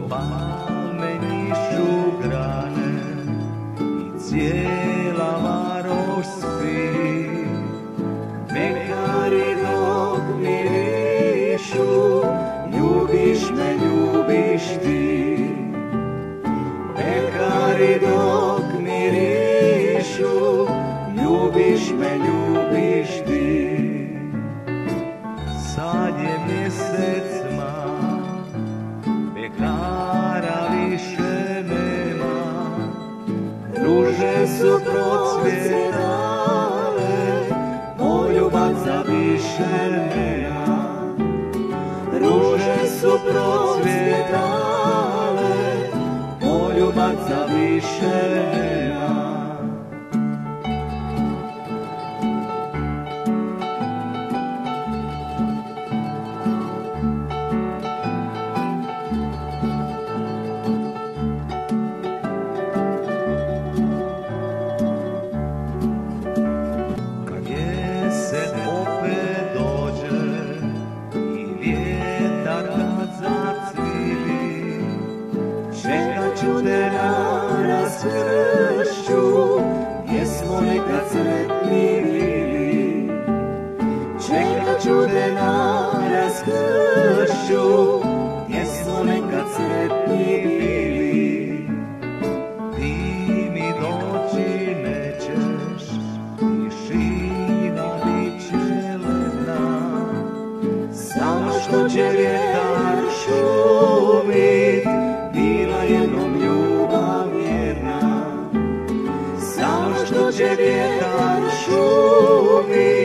plamenišu grane i cijela varoš spi. Mekari dok mirišu, ljubiš me, ljubiš ti. Mekari dok mirišu, ljubiš me, ljubiš ti. Sad je mjesec mal, pekara više nema. Ruže su procvjetale, poljubaca više nema. Ruže su procvjetale, poljubaca više nema. Čekat ću te na raskršću, gdje smo nekad sretni bili. Čekat ću te na raskršću, gdje smo nekad sretni bili. Ti mi doći nećeš, tišina bit će ledna. Samo što će vjetar šumit, bila jednom ljubav vjerna. Samo što će vjetar šumit,